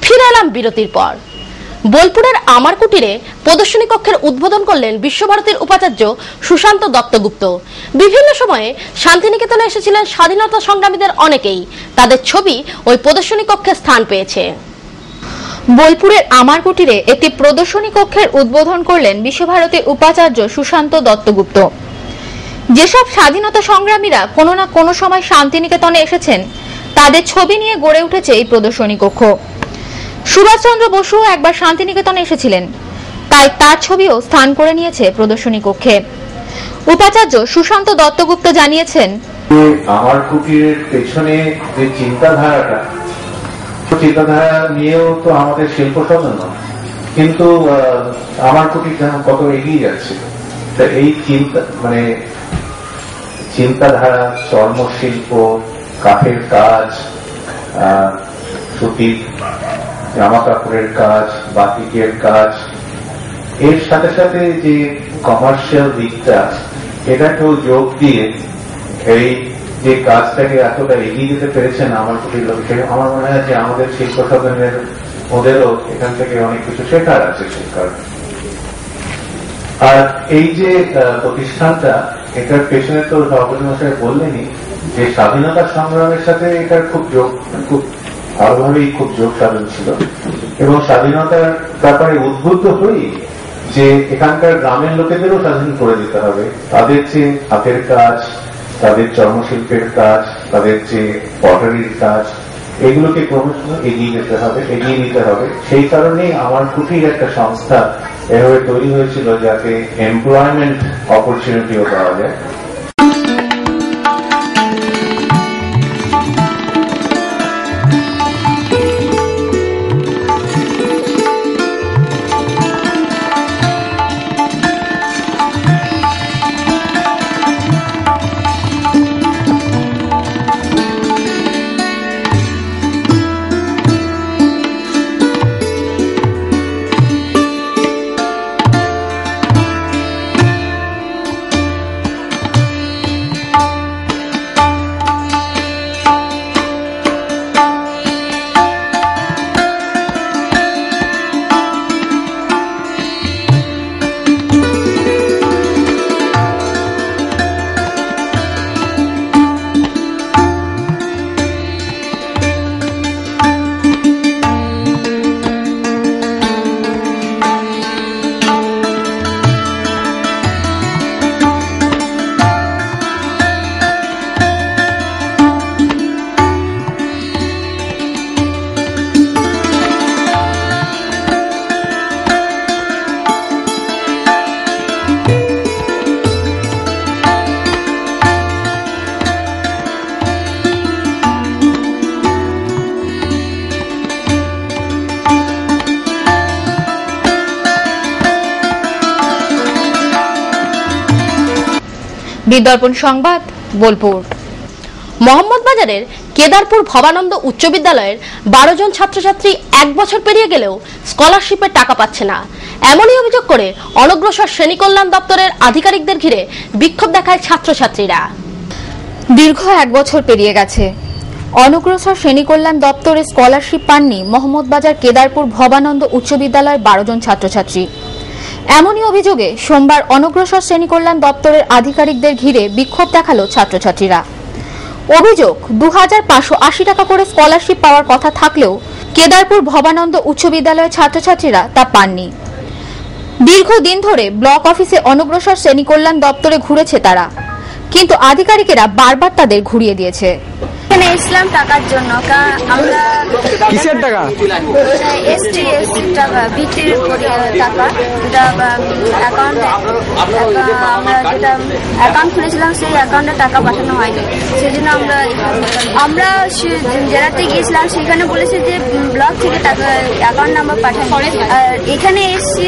ফিরে এলাম বিরতির পর। বোলপুরের আমার কুটিরে প্রদর্শনী কক্ষের উদ্বোধন করলেন বিশ্বভারতীর উপাচার্য সুশান্ত দত্তগুপ্ত। বিভিন্ন সময়ে শান্তিনিকেতনে এসেছিলেন স্বাধীনতা সংগ্রামীদের অনেকেই, তাদের ছবি ওই প্রদর্শনী কক্ষে স্থান পেয়েছে। বোলপুরের আমার কুটিরে একটি প্রদর্শনী কক্ষের উদ্বোধন করলেন বিশ্বভারতীর উপাচার্য সুশান্ত দত্তগুপ্ত। যেসব স্বাধীনতা সংগ্রামীরা কোনো না কোনো সময় শান্তিনিকেতনে এসেছেন, তাদের ছবি নিয়ে গড়ে উঠেছে এই প্রদর্শনী কক্ষ। সুভাষচন্দ্র বসু একবার শান্তিনিকেতনে এসেছিলেন, তাই তার ছবিও স্থান করে নিয়েছে প্রদর্শনী কক্ষে। উপাচার্য সুশান্ত দত্তগুপ্ত জানিয়েছেন, আমার কুটিরের পেছনে যে চিন্তাধারা নিয়েও তো আমাদের শিল্প সদন, কিন্তু আমার কুটির কত এগিয়ে যাচ্ছে। এই চিন্তাধারা, চর্মশিল্প, কাঠের কাজ, সুতির জামা কাপড়ের কাজ, বাটিকের কাজ, এর সাথে সাথে যে কমার্শিয়াল দিকটা, এটাকেও যোগ দিয়ে এই যে কাজটাকে এতটা এগিয়ে যেতে পেরেছেন আমার কুটির লোক, আমার মনে হয় যে আমাদের শিল্প সদনের ওদেরও এখান থেকে অনেক কিছু শেখার আছে। আর এই যে প্রতিষ্ঠানটা, এটার পেছনে তো সভাপতি মশাই বললেনই যে স্বাধীনতা সংগ্রামের সাথে এটার খুব ভালোভাবেই খুব যোগ সাধন ছিল, এবং স্বাধীনতার ব্যাপারে উদ্বুদ্ধ হই যে এখানকার গ্রামের লোকেদেরও স্বাধীন করে দিতে হবে। তাদের যে হাতের কাজ, তাদের চর্মশিল্পের কাজ, তাদের যে পটারির কাজ, এগুলোকে ক্রমশ এগিয়ে নিতে হবে। সেই কারণেই আমার কুটির একটা সংস্থা এভাবে তৈরি হয়েছিল, যাতে এমপ্লয়মেন্ট অপরচুনিটিও পাওয়া যায়। বিদর্পণ সংবাদ, বোলপুর। মোহাম্মদবাজারের কেদারপুর ভবানন্দ উচ্চ বিদ্যালয়ের 12 জন ছাত্রছাত্রী 1 বছর পেরিয়ে গেলেও স্কলারশিপের টাকা পাচ্ছে না, এমনই অভিযোগ করে অনগ্রসর শ্রেণী কল্যাণ দপ্তরের আধিকারিকদের ঘিরে বিক্ষোভ দেখায় ছাত্রছাত্রীরা। দীর্ঘ 1 বছর পেরিয়ে গেছে, অনগ্রসর শ্রেণী কল্যাণ দপ্তরে স্কলারশিপ পাননি মোহাম্মদবাজার কেদারপুর ভবানন্দ উচ্চ বিদ্যালয়ের 12 জন ছাত্রছাত্রী। এমনই অভিযোগে সোমবার অনগ্রসর শ্রেণী কল্যাণ দপ্তরের আধিকারিকদের ঘিরে বিক্ষোভ দেখালো ছাত্রছাত্রীরা। অভিযোগ, 2580 টাকা করে স্কলারশিপ পাওয়ার কথা থাকলেও কেদারপুর ভবানন্দ উচ্চ বিদ্যালয়ের ছাত্রছাত্রীরা তা পাননি। দীর্ঘদিন ধরে ব্লক অফিসে অনগ্রসর শ্রেণী কল্যাণ দপ্তরে ঘুরেছে তারা, কিন্তু আধিকারিকেরা বারবার তাদের ঘুরিয়ে দিয়েছে। এখানে ইসলাম টাকার জন্য আমরা কিসের টাকা? এসটি টাকা, বৃত্তির টাকা, যেটা অ্যাকাউন্টে আমরা যেটা অ্যাকাউন্ট খুলেছিলাম সেই অ্যাকাউন্টে টাকা পাঠানো হয়নি, সেই জন্য আমরা জেলাতে গিয়েছিলাম, সেখানে বলেছে যে ব্লক থেকে টাকা অ্যাকাউন্ট নাম্বার পাঠানো। আর এখানে এসছি,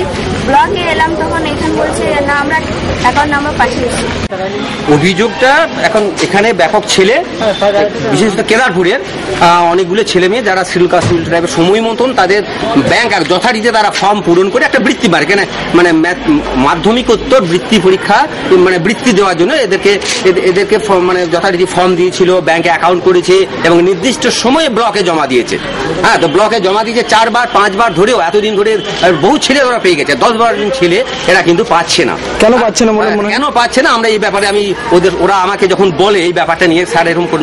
ব্লকে এলাম, তখন এখানে বলছে না আমরা অ্যাকাউন্ট নাম্বার পাঠিয়েছি। অভিযোগটা এখন এখানে ব্যাপক ছেলে, বিশেষত কেদারপুরের অনেকগুলো ছেলে মেয়ে যারা সিভিল টাইপের সময় মতন তাদের ব্যাংক আর যথারীতি তারা ফর্ম পূরণ করে একটা বৃত্তি পারে, কেন মানে মাধ্যমিকোত্তর বৃত্তি পরীক্ষা মানে বৃত্তি দেওয়ার জন্য এদেরকে মানে যথারীতি ফর্ম দিয়েছিল, ব্যাংকে অ্যাকাউন্ট করেছে এবং নির্দিষ্ট সময়ে ব্লকে জমা দিয়েছে। হ্যাঁ, তো ব্লকে জমা দিয়েছে 4 বার 5 বার ধরেও এতদিন ধরে বহু ছেলে ওরা পেয়ে গেছে, 10-12 জন ছেলে এরা কিন্তু পাচ্ছে না। কেন পাচ্ছে না? কেন পাচ্ছে না আমরা এই ব্যাপারে আমি ওরা আমাকে যখন বলে এই ব্যাপারটা নিয়ে, স্যার এরকম করে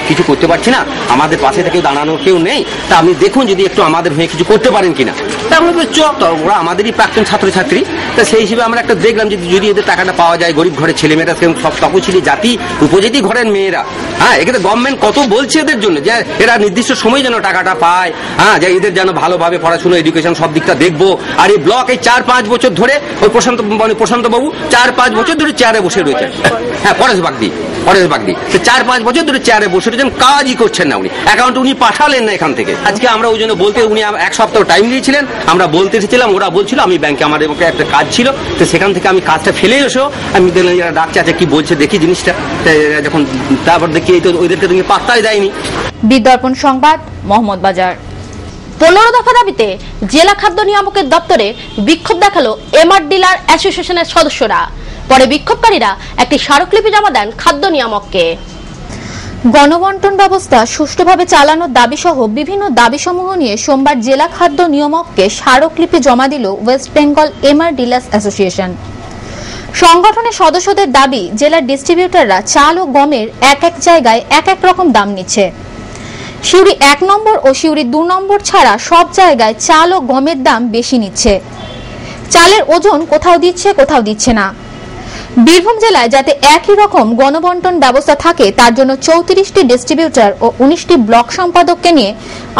কিছু করতে পারছি না, আমাদের পাশে থেকে দাঁড়ানোর কেউ নেই, তা আপনি দেখুন যদি একটু আমাদের হয়ে কিছু করতে পারেন কিনা। তা আমরা চক, ওরা আমাদেরই প্রাক্তন ছাত্রছাত্রী, তা সেই হিসেবে আমরা একটা দেখলাম যে যদি এদের টাকাটা পাওয়া যায়, গরিব ঘরের ছেলেমেয়েরা সব তপশিলি জাতি উপজাতি ঘরের মেয়েরা, হ্যাঁ, এখানে গভর্নমেন্ট কত বলছে এদের জন্য যে এরা নির্দিষ্ট সময় যেন টাকাটা পায়, হ্যাঁ, যে এদের যেন ভালোভাবে পড়াশোনা এডুকেশন সব দিকটা দেখবো। আর এই ব্লক এই 4-5 বছর ধরে ওই প্রশান্ত বাবু 4-5 বছর ধরে চেয়ারে বসে রয়েছেন। হ্যাঁ, পরেশ বাগদি 4-5 বছর ধরে চেয়ারে বসে রয়েছেন, কাজই করছেন না উনি, অ্যাকাউন্ট উনি পাঠালেন না এখান থেকে। আজকে আমরা ওই জন্য বলতে, উনি 1 সপ্তাহ টাইম দিয়েছিলেন, আমরা বলতে এসেছিলাম, ওরা বলছিল আমি ব্যাংকে আমাদের একটা কাজ ছিল, তো সেখান থেকে আমি কাজটা ফেলে এসেও আমি দেখলাম যারা ডাকছে আছে কি বলছে দেখি জিনিসটা, যখন তারপর দেখি এই তো ওদেরকে তুমি পাত্তাই দেয়নি। বিদর্পণ সংবাদ, মোহাম্মদ বাজার। 15 দফা দাবিতে জেলা খাদ্য নিয়ামকের দপ্তরে বিক্ষোভ দেখালো এমআর ডিলার অ্যাসোসিয়েশনের সদস্যরা। পরে বিক্ষোভকারীরা একটি স্মারকলিপি জমা দেন খাদ্য নিয়ামককে। গণবন্টন ব্যবস্থা সুষ্ঠুভাবে চালানোর দাবিসহ বিভিন্ন দাবিসমূহ নিয়ে সোমবার জেলা খাদ্য নিয়ামককে স্মারকলিপি জমা দিল West Bengal MR dealers association. সংগঠনের সদস্যদের দাবি, জেলার ডিস্ট্রিবিউটররা চাল ও গমের এক এক জায়গায় এক এক রকম দাম নিচ্ছে। সিউড়ি 1 নম্বর ও সিউড়ি 2 নম্বর ছাড়া সব জায়গায় চাল ও গমের দাম বেশি নিচ্ছে। চালের ওজন কোথাও দিচ্ছে, কোথাও দিচ্ছে না। বীরভূম জেলায় যাতে একই রকম গণবন্টন ব্যবস্থা থাকে তার জন্য 34টি ডিস্ট্রিবিউটর ও 19টি ব্লক সম্পাদককে নিয়ে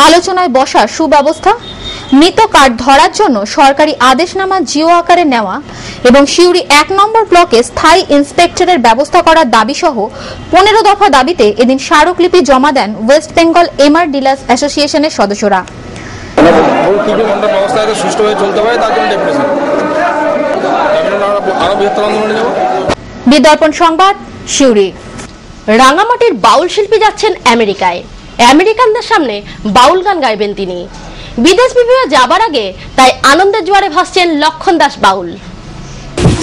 আলোচনায় বসার সুব্যবস্থা, মৃত কার্ড ধরার জন্য সরকারি আদেশনামা জিও আকারে নেওয়া এবং সিউড়ি 1 নম্বর ব্লকে স্থায়ী ইন্সপেক্টরের ব্যবস্থা করার দাবি সহ 15 দফা দাবিতে এদিন স্মারকলিপি জমা দেন ওয়েস্ট বেঙ্গল এমআর ডিলার্স অ্যাসোসিয়েশনের সদস্যরা। সুষ্ঠুভাবে চলতে পারে তার জন্য ডেপুটেশন, আরো বৃহত্তর আন্দোলনে যাব। বিদর্পণ সংবাদ, সিউড়ি। রাঙামাটির বাউল শিল্পী যাচ্ছেন আমেরিকায়, আমেরিকানদের সামনে বাউল গান গাইবেন তিনি। বিদেশ বিভূঁইয়া যাবার আগে তাই আনন্দের জোয়ারে ভাসছেন লক্ষণ দাস বাউল।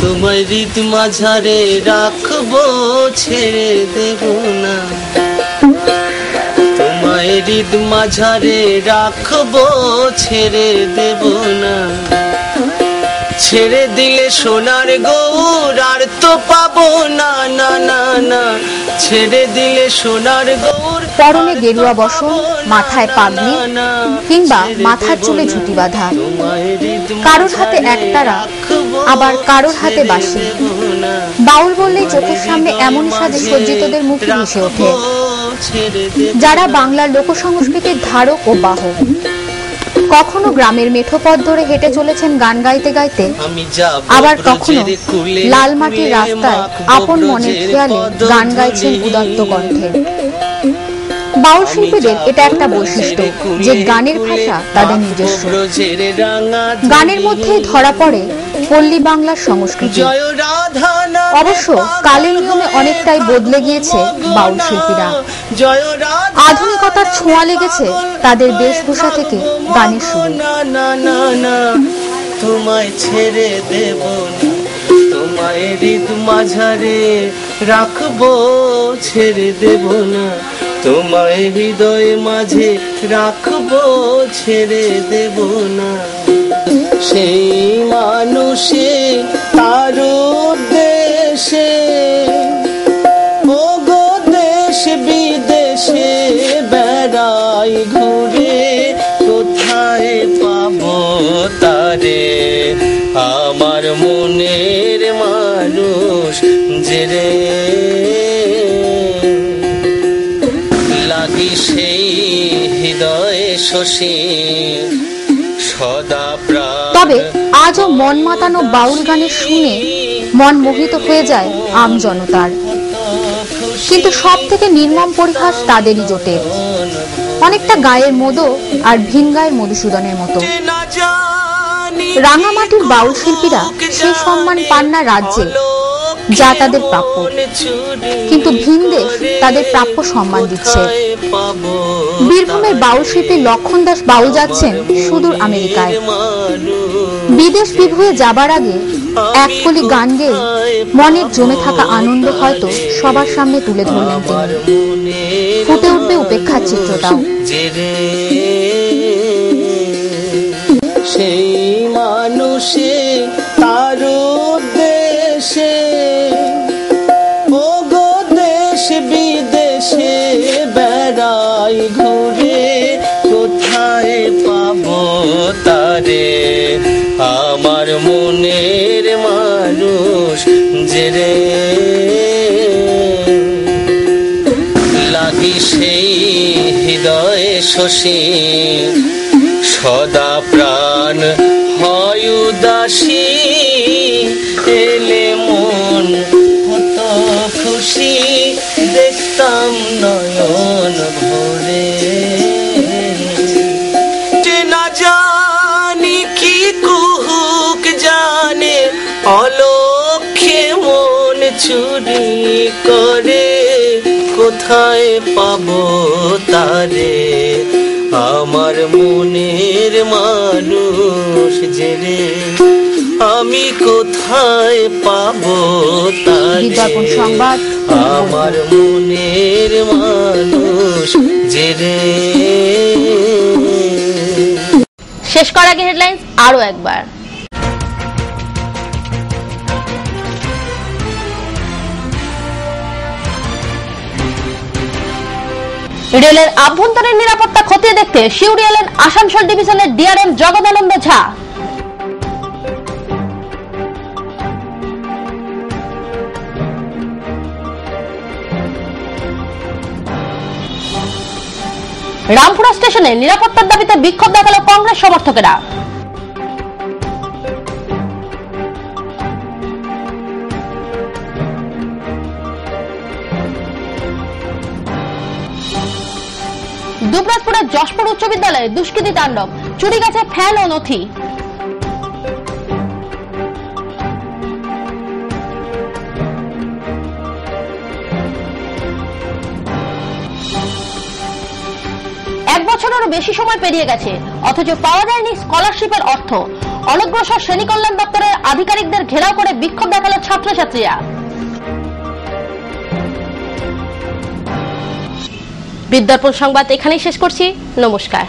তোমায় হৃদ মাঝারে রাখবো, ছেড়ে দেব না, তোমায় হৃদ মাঝারে রাখবো, ছেড়ে দেব না, ছেড়ে দিলে সোনার গৌর আর তো পাবো না, না না না, ছেড়ে দিলে সোনার গৌর। পরনে গেরুয়া বসন, মাথায় পাগড়ি কিংবা মাথার চুলে ঝুঁটি বাঁধা, কারোর হাতে একতারা আবার কারোর হাতে বাঁশি। বাউল বললেই চোখের সামনে এমন সাজে সজ্জিতদের মুখ ভেসে ওঠে যারা বাংলার লোকসংস্কৃতির ধারক ও বাহক। কখনো গ্রামের মেঠো পথ ধরে হেঁটে চলেছেন গান গাইতে গাইতে, আবার কখনো লাল মাটির রাস্তায় আপন মনের খেয়ালে গান গাইছেন উদাত্ত কণ্ঠে। বাউল শিল্পীদের এটা একটা বৈশিষ্ট্য যে গানের ভাষা তাদের নিজস্ব। গানের মধ্যেই ধরা পড়ে পল্লী বাংলার সংস্কৃতি। অবশ্য কালের নিয়মে অনেকটাই বদলে গিয়েছে বাউল শিল্পীরা। আধুনিকতার ছোঁয়া লেগেছে তাদের বেশভূষা থেকে গানের সুরে। তোমায় ছেড়ে দেব না, তোমায় হৃদ মাঝারে রাখবো, ছেড়ে দেব না, তোমায় হৃদয় মাঝে রাখবো, ছেড়ে দেব না। সেই মানুষে তার উদ্দেশে ও গো দেশ বিদেশে বেড়াই ঘুরে, কোথায় পাবো তারে আমার মনের মানুষ যে রে লাগি সেই হৃদয়ে শশী সদা প্রাণ। তবে আজও মন মাতানো বাউল গানের শুনে মন মোহিত হয়ে যায় আম জনতার। কিন্তু সব থেকে নির্মম পরিহাস তাদেরই জোটে, অনেকটা গায়ের মধু আর ভিন গায়ের মধুসূদনের মতো। রাঙামাটির বাউল শিল্পীরা সেই সম্মান পান না রাজ্যে যা তাদের প্রাপ্য, কিন্তু ভিন দেশ তাদের প্রাপ্য সম্মান দিচ্ছে। বীরভূমের বাউল শিল্পী লক্ষণ দাস বাউল যাচ্ছেন সুদূর আমেরিকায়। বিদেশ বিভুঁয়ে যাবার আগে এক কলি গান গেয়ে মনের জমে থাকা আনন্দ হয়তো সবার সামনে তুলে ধরলেন তিনি। ফুটে উঠবে উপেক্ষার চিত্রটাও। সেই মানুষে তার দেশে ও গো দেশ বিদেশে বেড়াই ঘুরে, কোথায় পাবো তারে আমার মনের মানুষ যে রে লাগি সেই হৃদয়ে শশী সদা প্রাণ হয় উদাসী, এলে মন হতো খুশি দেখতাম নয়ন ভরে। না জানি কি কুহুক জানে অলক্ষ্যে মন চুরি করে, কোথায় পাবো তারে আমার মনের মানুষ যে রে, আমি কোথায় পাবো তারে সংবাদ আমার মনের মানুষ যে রে। শেষ করার আগে হেডলাইন্স আরো একবার। রেলের আভ্যন্তরীণ নিরাপত্তা খতিয়ে দেখতে শিউরি এলেন আসানসোল ডিভিশনের ডিআরএম জগদানন্দ ঝা। রামপুরা স্টেশনে নিরাপত্তার দাবিতে বিক্ষোভ দেখালো কংগ্রেস সমর্থকেরা। দুবরাজপুরের যশপুর উচ্চ বিদ্যালয়ে দুষ্কৃতী তাণ্ডব, চুরি গেছে ফ্যান ও নথি। এক বছরেরও বেশি সময় পেরিয়ে গেছে, অথচ পাওয়া যায়নি স্কলারশিপের অর্থ। অনগ্রসর শ্রেণী কল্যাণ দপ্তরের আধিকারিকদের ঘেরাও করে বিক্ষোভ দেখালো ছাত্রছাত্রীরা। বিদ্যার্পণ সংবাদ এখানেই শেষ করছি। নমস্কার।